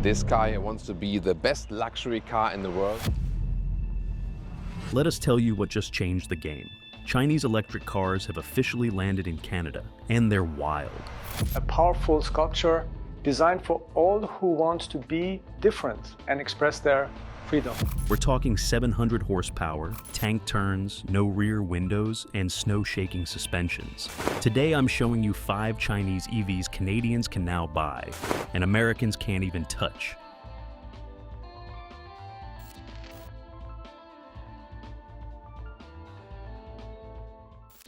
This guy wants to be the best luxury car in the world. Let us tell you what just changed the game. Chinese electric cars have officially landed in Canada, and they're wild. A powerful sculpture designed for all who want to be different and express their freedom. We're talking 700 horsepower, tank turns, no rear windows, and snow-shaking suspensions. Today I'm showing you 5 Chinese EVs Canadians can now buy, and Americans can't even touch.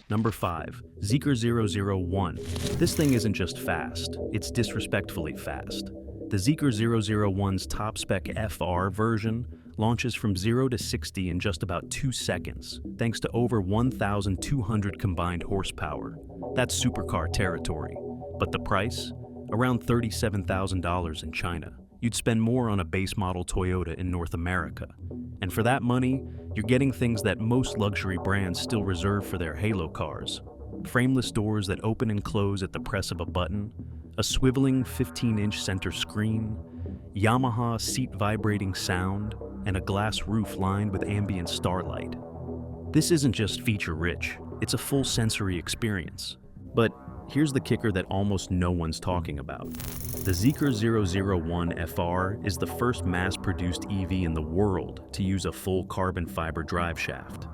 Number 5. Zeekr 001. This thing isn't just fast, it's disrespectfully fast. The Zeekr 001's top-spec FR version launches from 0 to 60 in just about 2 seconds, thanks to over 1,200 combined horsepower. That's supercar territory. But the price? Around $37,000 in China. You'd spend more on a base model Toyota in North America. And for that money, you're getting things that most luxury brands still reserve for their halo cars. Frameless doors that open and close at the press of a button, a swiveling 15-inch center screen, Yamaha seat-vibrating sound, and a glass roof lined with ambient starlight. This isn't just feature-rich, it's a full sensory experience. But here's the kicker that almost no one's talking about. The Zeekr 001 FR is the first mass-produced EV in the world to use a full carbon fiber drive shaft.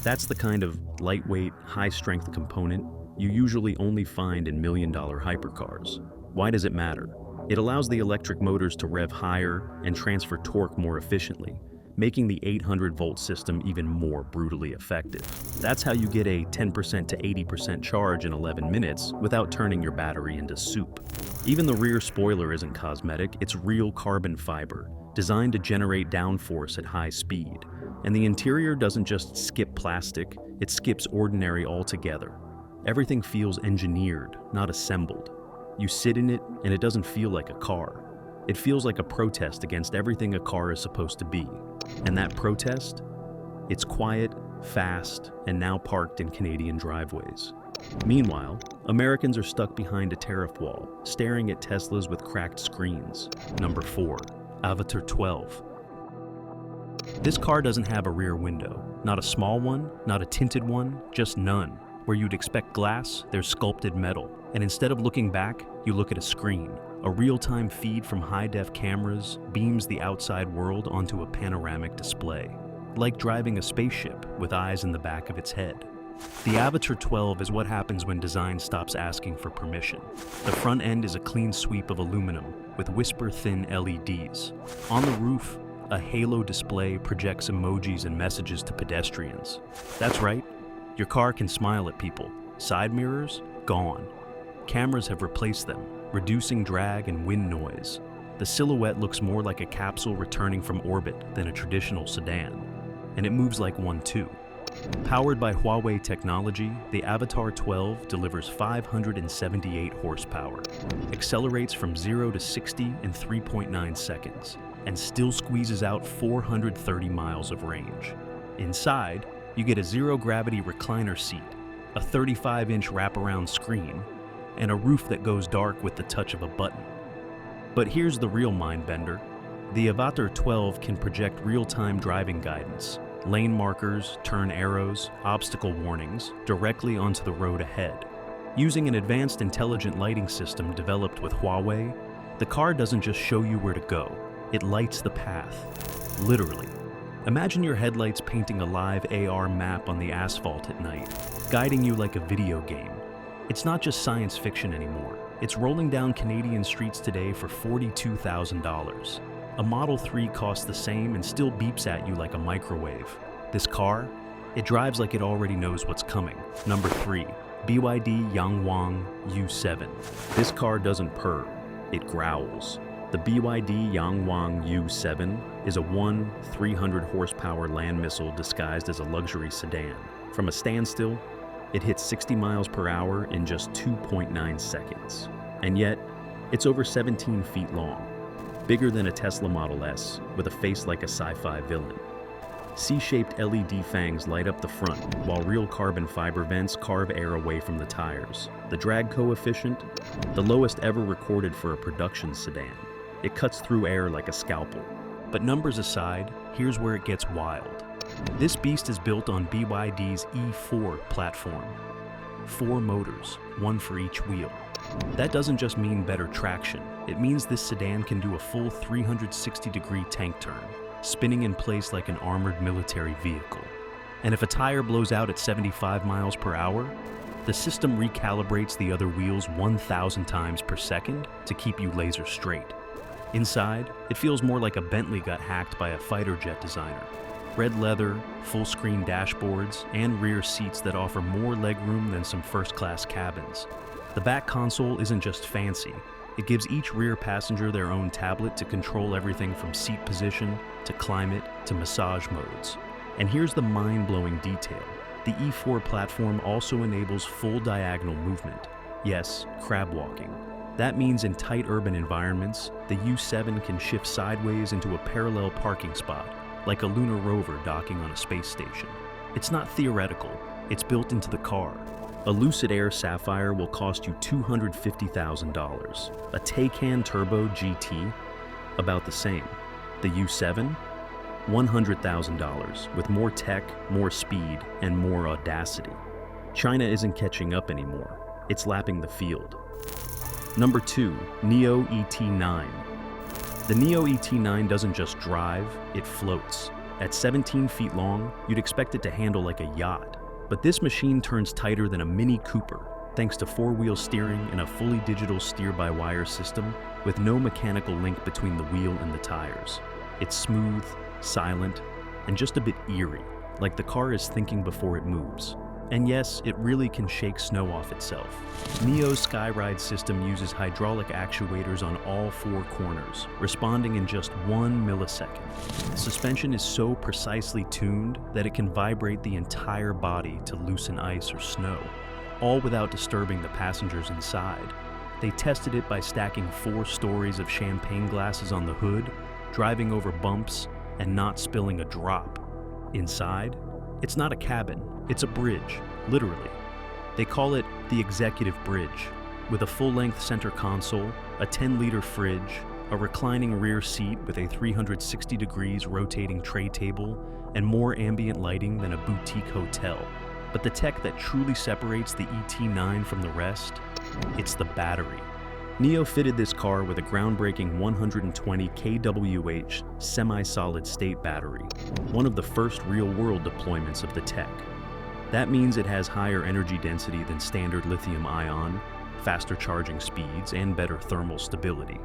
That's the kind of lightweight, high-strength component you usually only find in million-dollar hypercars. Why does it matter? It allows the electric motors to rev higher and transfer torque more efficiently, making the 800-volt system even more brutally effective. That's how you get a 10% to 80% charge in 11 minutes without turning your battery into soup. Even the rear spoiler isn't cosmetic, it's real carbon fiber, designed to generate downforce at high speed. And the interior doesn't just skip plastic, it skips ordinary altogether. Everything feels engineered, not assembled. You sit in it, and it doesn't feel like a car. It feels like a protest against everything a car is supposed to be. And that protest? It's quiet, fast, and now parked in Canadian driveways. Meanwhile, Americans are stuck behind a tariff wall, staring at Teslas with cracked screens. Number 4. Avatar 12. This car doesn't have a rear window. Not a small one, not a tinted one, just none. Where you'd expect glass, there's sculpted metal. And instead of looking back, you look at a screen. A real-time feed from high-def cameras beams the outside world onto a panoramic display. Like driving a spaceship with eyes in the back of its head. The Avatar 12 is what happens when design stops asking for permission. The front end is a clean sweep of aluminum with whisper-thin LEDs. On the roof, a halo display projects emojis and messages to pedestrians. That's right, your car can smile at people. Side mirrors? Gone. Cameras have replaced them, reducing drag and wind noise. The silhouette looks more like a capsule returning from orbit than a traditional sedan. And it moves like one too. Powered by Huawei technology, the Avatar 12 delivers 578 horsepower, accelerates from 0 to 60 in 3.9 seconds, and still squeezes out 430 miles of range. Inside, you get a zero-gravity recliner seat, a 35-inch wraparound screen, and a roof that goes dark with the touch of a button. But here's the real mind-bender. The Avatar 12 can project real-time driving guidance, lane markers, turn arrows, obstacle warnings, directly onto the road ahead. Using an advanced intelligent lighting system developed with Huawei, the car doesn't just show you where to go, it lights the path. Literally. Imagine your headlights painting a live AR map on the asphalt at night, guiding you like a video game. It's not just science fiction anymore. It's rolling down Canadian streets today for $42,000. A Model 3 costs the same and still beeps at you like a microwave. This car? It drives like it already knows what's coming. Number 3. BYD Yangwang U7. This car doesn't purr, it growls. The BYD Yangwang U7 is a 300 horsepower land missile disguised as a luxury sedan. From a standstill, it hits 60 miles per hour in just 2.9 seconds. And yet, it's over 17 feet long, bigger than a Tesla Model S, with a face like a sci-fi villain. C-shaped LED fangs light up the front, while real carbon fiber vents carve air away from the tires. The drag coefficient, the lowest ever recorded for a production sedan. It cuts through air like a scalpel. But numbers aside, here's where it gets wild. This beast is built on BYD's E4 platform. 4 motors, 1 for each wheel. That doesn't just mean better traction. It means this sedan can do a full 360-degree tank turn, spinning in place like an armored military vehicle. And if a tire blows out at 75 miles per hour, the system recalibrates the other wheels 1,000 times per second to keep you laser straight. Inside, it feels more like a Bentley got hacked by a fighter jet designer. Red leather, full-screen dashboards, and rear seats that offer more legroom than some first-class cabins. The back console isn't just fancy. It gives each rear passenger their own tablet to control everything from seat position to climate to massage modes. And here's the mind-blowing detail. The E4 platform also enables full diagonal movement. Yes, crab walking. That means in tight urban environments, the U7 can shift sideways into a parallel parking spot, like a lunar rover docking on a space station. It's not theoretical, it's built into the car. A Lucid Air Sapphire will cost you $250,000. A Taycan Turbo GT, about the same. The U7, $100,000, with more tech, more speed, and more audacity. China isn't catching up anymore. It's lapping the field. Number 2, Neo ET9. The Neo ET9 doesn't just drive, it floats. At 17 feet long, you'd expect it to handle like a yacht. But this machine turns tighter than a Mini Cooper, thanks to 4-wheel steering and a fully digital steer-by-wire system with no mechanical link between the wheel and the tires. It's smooth, silent, and just a bit eerie, like the car is thinking before it moves. And yes, it really can shake snow off itself. Neo's Skyride system uses hydraulic actuators on all 4 corners, responding in just 1 millisecond. The suspension is so precisely tuned that it can vibrate the entire body to loosen ice or snow, all without disturbing the passengers inside. They tested it by stacking 4 stories of champagne glasses on the hood, driving over bumps, and not spilling a drop. Inside, it's not a cabin, it's a bridge, literally. They call it the Executive Bridge, with a full-length center console, a 10-liter fridge, a reclining rear seat with a 360 degrees rotating tray table, and more ambient lighting than a boutique hotel. But the tech that truly separates the ET9 from the rest, it's the battery. Neo fitted this car with a groundbreaking 120 kWh semi-solid state battery, one of the first real-world deployments of the tech. That means it has higher energy density than standard lithium-ion, faster charging speeds, and better thermal stability.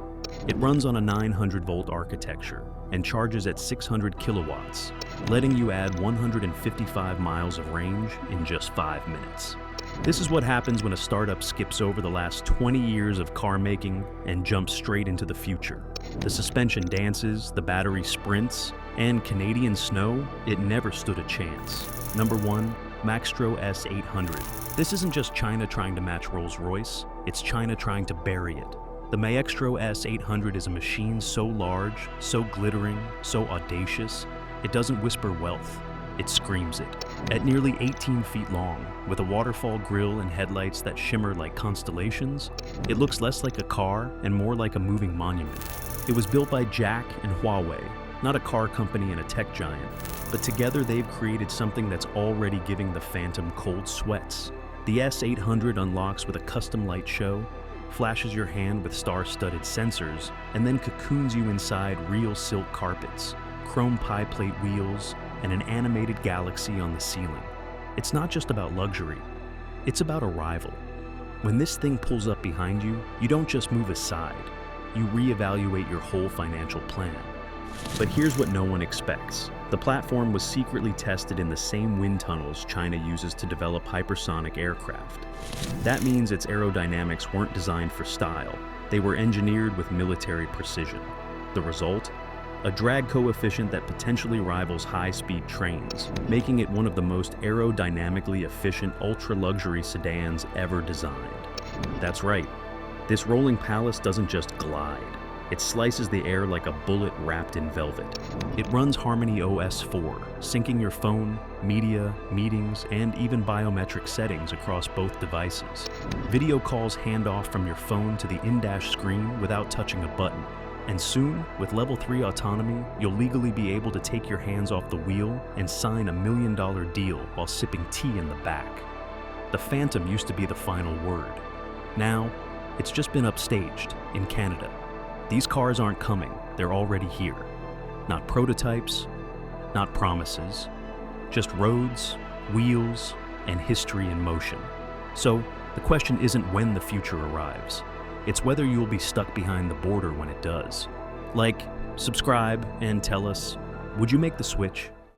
It runs on a 900-volt architecture and charges at 600 kilowatts, letting you add 155 miles of range in just 5 minutes. This is what happens when a startup skips over the last 20 years of car making and jumps straight into the future. The suspension dances, the battery sprints, and Canadian snow, it never stood a chance. Number 1, Maxtro S800. This isn't just China trying to match Rolls-Royce, it's China trying to bury it. The Maxtro S800 is a machine so large, so glittering, so audacious, it doesn't whisper wealth. It screams it. At nearly 18 feet long, with a waterfall grille and headlights that shimmer like constellations, it looks less like a car and more like a moving monument. It was built by Jack and Huawei, not a car company and a tech giant, but together they've created something that's already giving the Phantom cold sweats. The S800 unlocks with a custom light show, flashes your hand with star-studded sensors, and then cocoons you inside real silk carpets, chrome pie plate wheels, and an animated galaxy on the ceiling. It's not just about luxury, it's about arrival. When this thing pulls up behind you, you don't just move aside, you reevaluate your whole financial plan. But here's what no one expects. The platform was secretly tested in the same wind tunnels China uses to develop hypersonic aircraft. That means its aerodynamics weren't designed for style, they were engineered with military precision. The result? A drag coefficient that potentially rivals high-speed trains, making it one of the most aerodynamically efficient ultra-luxury sedans ever designed. That's right, this rolling palace doesn't just glide, it slices the air like a bullet wrapped in velvet. It runs Harmony OS 4, syncing your phone, media, meetings, and even biometric settings across both devices. Video calls hand off from your phone to the in-dash screen without touching a button. And soon, with Level 3 autonomy, you'll legally be able to take your hands off the wheel and sign a $1 million deal while sipping tea in the back. The Phantom used to be the final word. Now, it's just been upstaged in Canada. These cars aren't coming, they're already here. Not prototypes, not promises, just roads, wheels, and history in motion. So, the question isn't when the future arrives. It's whether you'll be stuck behind the border when it does. Like, subscribe and tell us, would you make the switch?